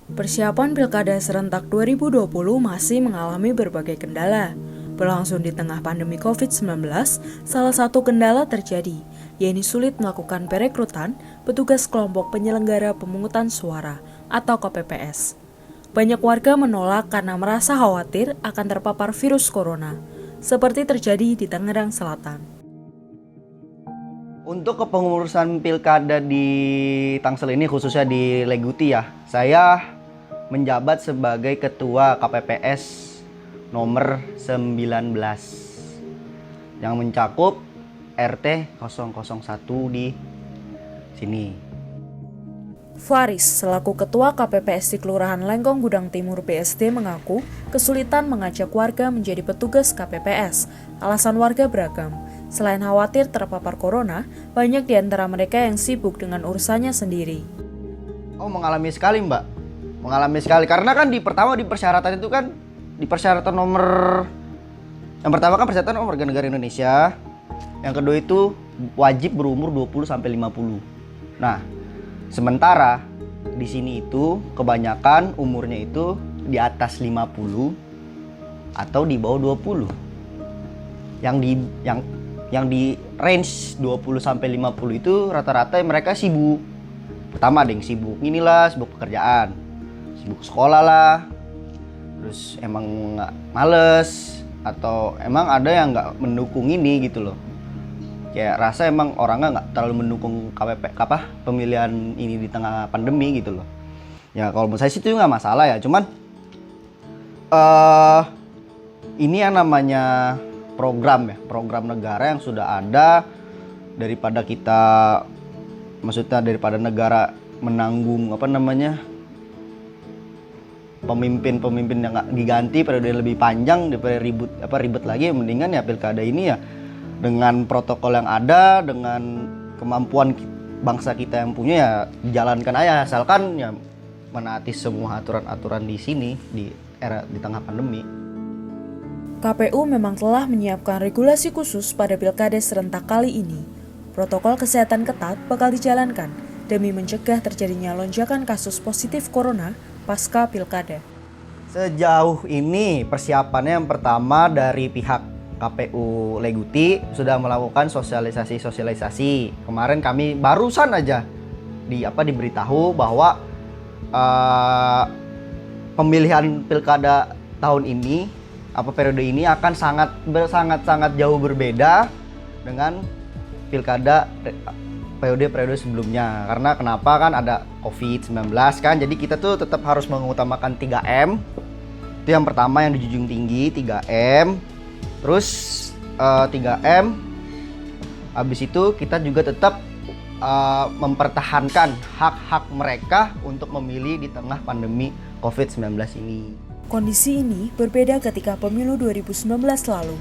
Persiapan Pilkada serentak 2020 masih mengalami berbagai kendala. Berlangsung di tengah pandemi COVID-19, salah satu kendala terjadi, yaitu sulit melakukan perekrutan petugas kelompok penyelenggara pemungutan suara atau KPPS. Banyak warga menolak karena merasa khawatir akan terpapar virus corona, seperti terjadi di Tangerang Selatan. Untuk kepengurusan pilkada di Tangsel ini, khususnya di Leguti ya, saya menjabat sebagai Ketua KPPS nomor 19 yang mencakup RT 001 di sini. Faris, selaku Ketua KPPS di Kelurahan Lengkong Gudang Timur BSD mengaku kesulitan mengajak warga menjadi petugas KPPS. Alasan warga beragam. Selain khawatir terpapar corona, banyak di antara mereka yang sibuk dengan urusannya sendiri. Oh, mengalami sekali Mbak. Mengalami sekali, karena kan di persyaratan itu kan, di persyaratan nomor, yang pertama kan persyaratan warga negara Indonesia, yang kedua itu wajib berumur 20-50. Nah, sementara di sini itu kebanyakan umurnya itu di atas 50 atau di bawah 20. Yang di range 20 sampai 50 itu rata-rata mereka sibuk. Pertama ada yang sibuk inilah, sibuk pekerjaan, sibuk sekolah lah, terus emang nggak males, atau emang ada yang nggak mendukung ini gitu loh. Kayak rasa emang orangnya nggak terlalu mendukung pemilihan ini di tengah pandemi gitu loh. Ya kalau menurut saya sih itu nggak masalah ya, cuman ini yang namanya program negara yang sudah ada, daripada negara menanggung pemimpin yang nggak diganti periode lebih panjang daripada ribet lagi, mendingan ya pilkada ini ya dengan protokol yang ada, dengan kemampuan bangsa kita yang punya ya dijalankan aja, asalkan ya menaati semua aturan-aturan di sini di tengah pandemi. KPU memang telah menyiapkan regulasi khusus pada pilkada serentak kali ini. Protokol kesehatan ketat bakal dijalankan demi mencegah terjadinya lonjakan kasus positif corona pasca pilkada. Sejauh ini persiapannya yang pertama dari pihak KPU Leguti sudah melakukan sosialisasi. Kemarin kami barusan aja diberitahu bahwa pemilihan pilkada tahun ini periode ini akan sangat jauh berbeda dengan pilkada periode sebelumnya. Karena kenapa, kan ada COVID-19 kan, jadi kita tuh tetap harus mengutamakan 3M. Itu yang pertama yang dijunjung tinggi, 3M. Terus 3M, habis itu kita juga tetap mempertahankan hak-hak mereka untuk memilih di tengah pandemi COVID-19 ini. Kondisi ini berbeda ketika pemilu 2019 lalu.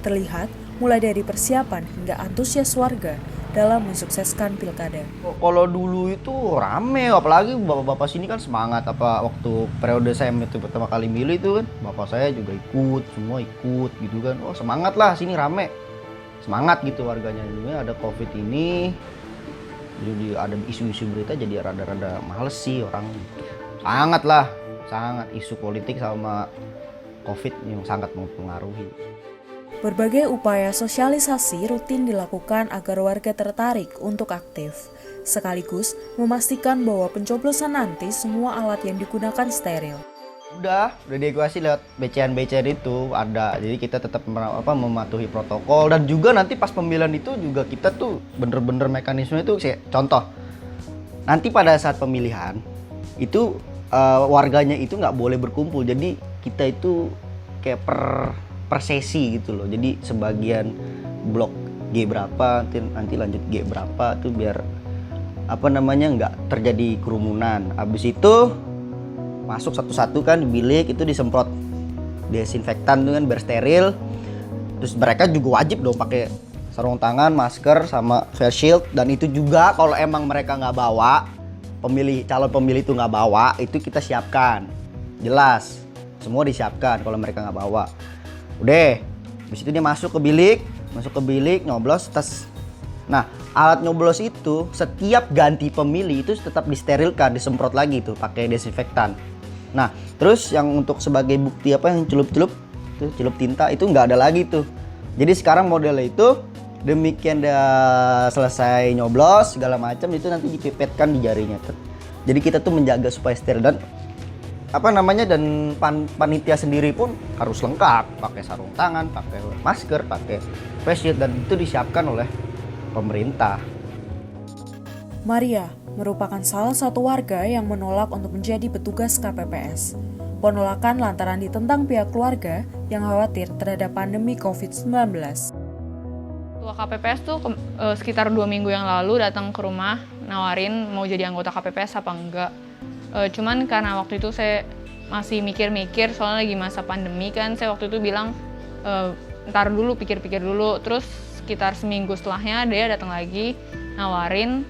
Terlihat mulai dari persiapan hingga antusias warga dalam mensukseskan pilkada. Kalau dulu itu rame, apalagi bapak-bapak sini kan semangat. Waktu periode saya itu pertama kali milih itu kan, bapak saya juga semua ikut gitu kan. Oh semangat lah, sini rame, semangat gitu warganya. Juga ada COVID ini, jadi ada isu-isu berita, jadi rada-rada males sih orang. Sangat isu politik sama COVID yang sangat mempengaruhi. Berbagai upaya sosialisasi rutin dilakukan agar warga tertarik untuk aktif, sekaligus memastikan bahwa pencoblosan nanti semua alat yang digunakan steril. Udah dievaluasi lewat BCN itu ada, jadi kita tetap mematuhi protokol, dan juga nanti pas pemilihan itu juga kita tuh bener-bener mekanisme itu, contoh nanti pada saat pemilihan itu warganya itu nggak boleh berkumpul, jadi kita itu kayak per sesi gitu loh. Jadi sebagian blok G berapa, nanti lanjut G berapa tuh biar nggak terjadi kerumunan. Habis itu masuk satu-satu kan di bilik, itu disemprot desinfektan tuh kan biar steril. Terus mereka juga wajib dong pakai sarung tangan, masker, sama face shield. Dan itu juga kalau emang mereka nggak bawa, calon pemilih itu nggak bawa, itu kita siapkan. Jelas, semua disiapkan kalau mereka nggak bawa. Udah, habis itu dia masuk ke bilik, nyoblos tes. Nah, alat nyoblos itu setiap ganti pemilih itu tetap disterilkan, disemprot lagi tuh pakai desinfektan. Nah, terus yang untuk sebagai bukti apa yang celup-celup, itu celup tinta itu nggak ada lagi tuh. Jadi sekarang modelnya itu demikian dia selesai nyoblos segala macam itu nanti dipipetkan di jarinya. Jadi kita tuh menjaga supaya steril dan panitia sendiri pun harus lengkap, pakai sarung tangan, pakai masker, pakai face shield dan itu disiapkan oleh pemerintah. Maria merupakan salah satu warga yang menolak untuk menjadi petugas KPPS. Penolakan lantaran ditentang pihak keluarga yang khawatir terhadap pandemi COVID-19. Ketua KPPS tuh sekitar 2 minggu yang lalu datang ke rumah nawarin mau jadi anggota KPPS apa enggak. Cuman karena waktu itu saya masih mikir-mikir soalnya lagi masa pandemi kan, saya waktu itu bilang ntar dulu, pikir-pikir dulu. Terus sekitar seminggu setelahnya dia datang lagi nawarin,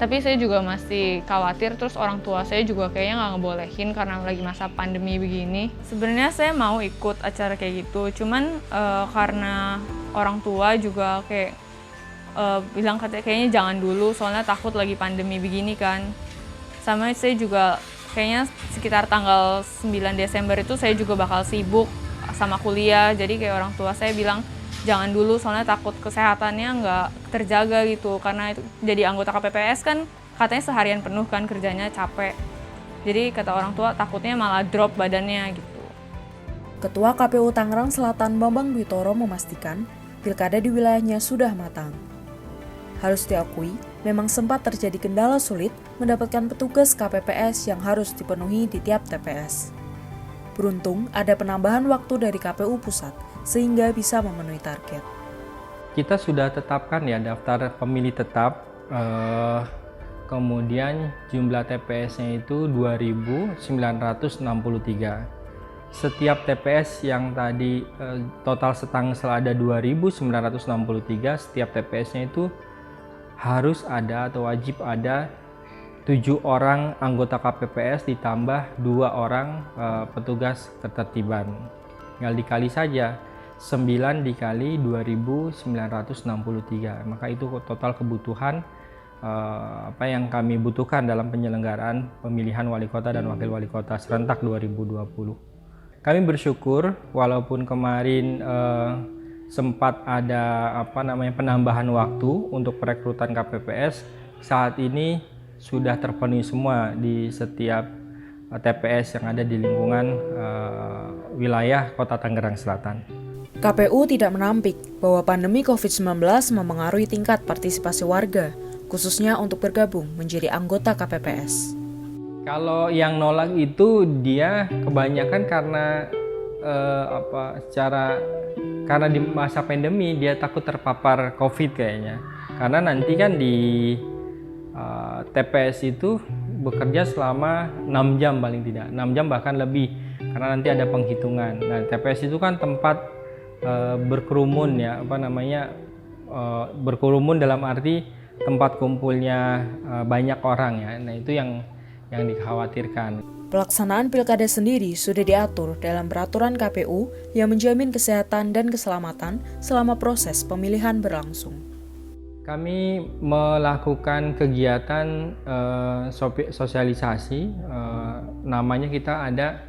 tapi saya juga masih khawatir. Terus orang tua saya juga kayaknya nggak ngebolehin karena lagi masa pandemi begini. Sebenarnya saya mau ikut acara kayak gitu, cuman karena orang tua juga kayak bilang kayaknya jangan dulu soalnya takut lagi pandemi begini kan. Sama saya juga kayaknya sekitar tanggal 9 Desember itu saya juga bakal sibuk sama kuliah. Jadi kayak orang tua saya bilang jangan dulu soalnya takut kesehatannya nggak terjaga gitu. Karena itu jadi anggota KPPS kan katanya seharian penuh kan kerjanya capek. Jadi kata orang tua takutnya malah drop badannya gitu. Ketua KPU Tangerang Selatan Bambang Dwitoro memastikan pilkada di wilayahnya sudah matang. Harus diakui, memang sempat terjadi kendala sulit mendapatkan petugas KPPS yang harus dipenuhi di tiap TPS. Beruntung ada penambahan waktu dari KPU Pusat sehingga bisa memenuhi target. Kita sudah tetapkan ya daftar pemilih tetap, kemudian jumlah TPS-nya itu 2.963. Setiap TPS yang tadi total setangsel ada 2.963, setiap TPS-nya itu harus ada atau wajib ada 7 orang anggota KPPS ditambah 2 orang petugas ketertiban. Tinggal dikali saja, 9 dikali 2.963, maka itu total kebutuhan apa yang kami butuhkan dalam penyelenggaraan pemilihan wali kota dan wakil wali kota serentak 2020. Kami bersyukur walaupun kemarin sempat ada penambahan waktu untuk perekrutan KPPS, saat ini sudah terpenuhi semua di setiap TPS yang ada di lingkungan wilayah Kota Tangerang Selatan. KPU tidak menampik bahwa pandemi COVID-19 memengaruhi tingkat partisipasi warga, khususnya untuk bergabung menjadi anggota KPPS. Kalau yang nolak itu dia kebanyakan karena karena di masa pandemi dia takut terpapar COVID kayaknya. Karena nanti kan di TPS itu bekerja selama 6 jam paling tidak, 6 jam bahkan lebih, karena nanti ada penghitungan. Nah, TPS itu kan tempat berkerumun ya, berkerumun dalam arti tempat kumpulnya banyak orang ya. Nah, itu yang dikhawatirkan. Pelaksanaan pilkada sendiri sudah diatur dalam peraturan KPU yang menjamin kesehatan dan keselamatan selama proses pemilihan berlangsung. Kami melakukan kegiatan sosialisasi, namanya kita ada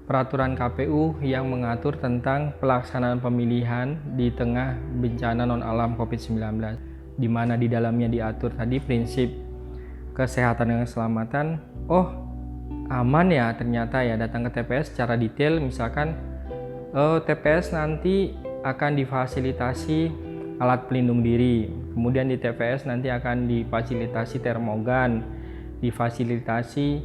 peraturan KPU yang mengatur tentang pelaksanaan pemilihan di tengah bencana non-alam COVID-19, di mana di dalamnya diatur tadi prinsip kesehatan dan keselamatan. Aman ya ternyata ya datang ke TPS secara detail, misalkan TPS nanti akan difasilitasi alat pelindung diri, kemudian di TPS nanti akan difasilitasi termogan, difasilitasi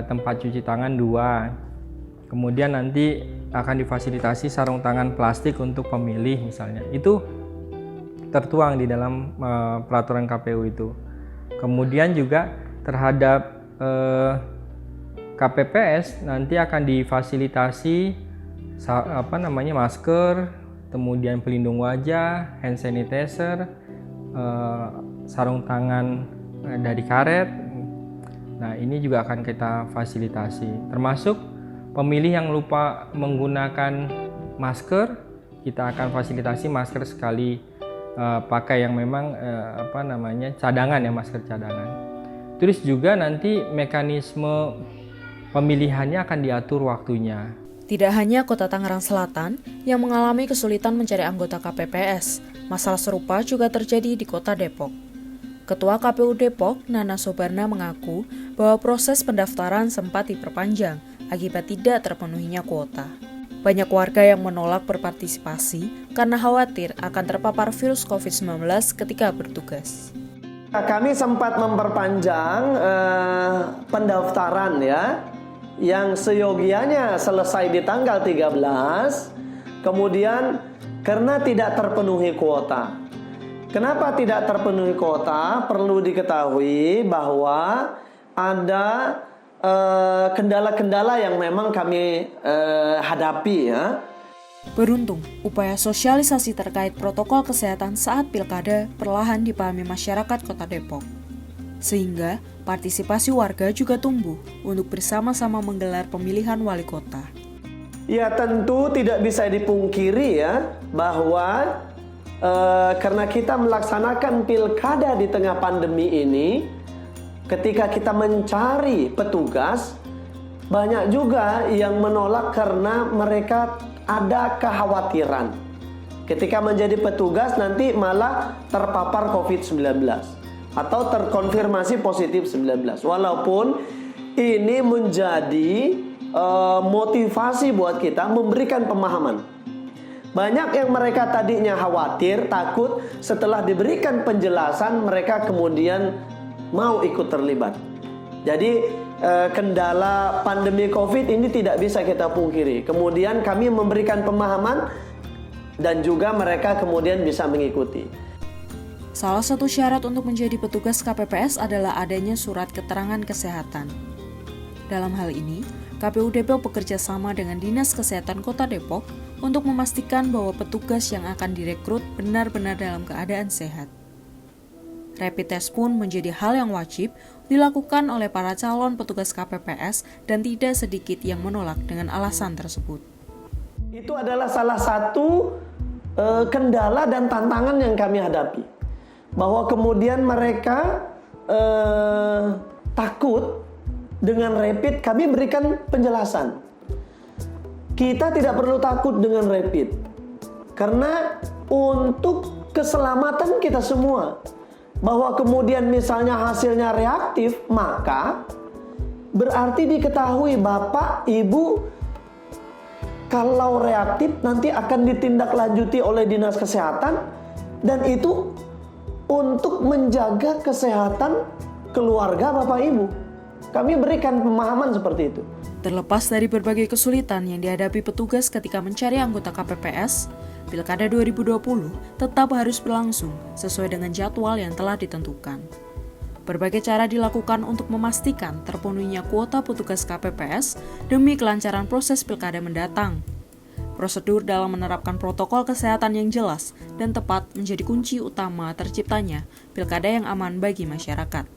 tempat cuci tangan 2, kemudian nanti akan difasilitasi sarung tangan plastik untuk pemilih misalnya. Itu tertuang di dalam peraturan KPU itu. Kemudian juga terhadap KPPS nanti akan difasilitasi masker, kemudian pelindung wajah, hand sanitizer, sarung tangan dari karet. Nah, ini juga akan kita fasilitasi. Termasuk pemilih yang lupa menggunakan masker, kita akan fasilitasi masker sekali pakai yang memang cadangan ya, masker cadangan. Terus juga nanti mekanisme pemilihannya akan diatur waktunya. Tidak hanya Kota Tangerang Selatan yang mengalami kesulitan mencari anggota KPPS, masalah serupa juga terjadi di Kota Depok. Ketua KPU Depok, Nana Sobarna mengaku bahwa proses pendaftaran sempat diperpanjang akibat tidak terpenuhinya kuota. Banyak warga yang menolak berpartisipasi karena khawatir akan terpapar virus COVID-19 ketika bertugas. Kami sempat memperpanjang pendaftaran ya, yang seyogianya selesai di tanggal 13, kemudian karena tidak terpenuhi kuota. Kenapa tidak terpenuhi kuota? Perlu diketahui bahwa ada kendala-kendala yang memang kami hadapi ya. Beruntung, upaya sosialisasi terkait protokol kesehatan saat pilkada perlahan dipahami masyarakat Kota Depok. Sehingga partisipasi warga juga tumbuh untuk bersama-sama menggelar pemilihan wali kota. Ya tentu tidak bisa dipungkiri ya bahwa karena kita melaksanakan pilkada di tengah pandemi ini, ketika kita mencari petugas, banyak juga yang menolak karena mereka ada kekhawatiran. Ketika menjadi petugas nanti malah terpapar COVID-19 atau terkonfirmasi positif 19. Walaupun ini menjadi motivasi buat kita memberikan pemahaman. Banyak yang mereka tadinya khawatir, takut, setelah diberikan penjelasan mereka kemudian mau ikut terlibat. Jadi kendala pandemi COVID ini tidak bisa kita pungkiri. Kemudian kami memberikan pemahaman dan juga mereka kemudian bisa mengikuti. Salah satu syarat untuk menjadi petugas KPPS adalah adanya surat keterangan kesehatan. Dalam hal ini, KPU Depok bekerja sama dengan Dinas Kesehatan Kota Depok untuk memastikan bahwa petugas yang akan direkrut benar-benar dalam keadaan sehat. Rapid test pun menjadi hal yang wajib dilakukan oleh para calon petugas KPPS dan tidak sedikit yang menolak dengan alasan tersebut. Itu adalah salah satu kendala dan tantangan yang kami hadapi. Bahwa kemudian mereka takut dengan rapid, kami berikan penjelasan. Kita tidak perlu takut dengan rapid. Karena untuk keselamatan kita semua. Bahwa kemudian misalnya hasilnya reaktif, maka berarti diketahui Bapak, Ibu, kalau reaktif nanti akan ditindaklanjuti oleh Dinas Kesehatan, dan itu untuk menjaga kesehatan keluarga Bapak Ibu. Kami berikan pemahaman seperti itu. Terlepas dari berbagai kesulitan yang dihadapi petugas ketika mencari anggota KPPS, Pilkada 2020 tetap harus berlangsung sesuai dengan jadwal yang telah ditentukan. Berbagai cara dilakukan untuk memastikan terpenuhinya kuota petugas KPPS demi kelancaran proses pilkada mendatang. Prosedur dalam menerapkan protokol kesehatan yang jelas dan tepat menjadi kunci utama terciptanya pilkada yang aman bagi masyarakat.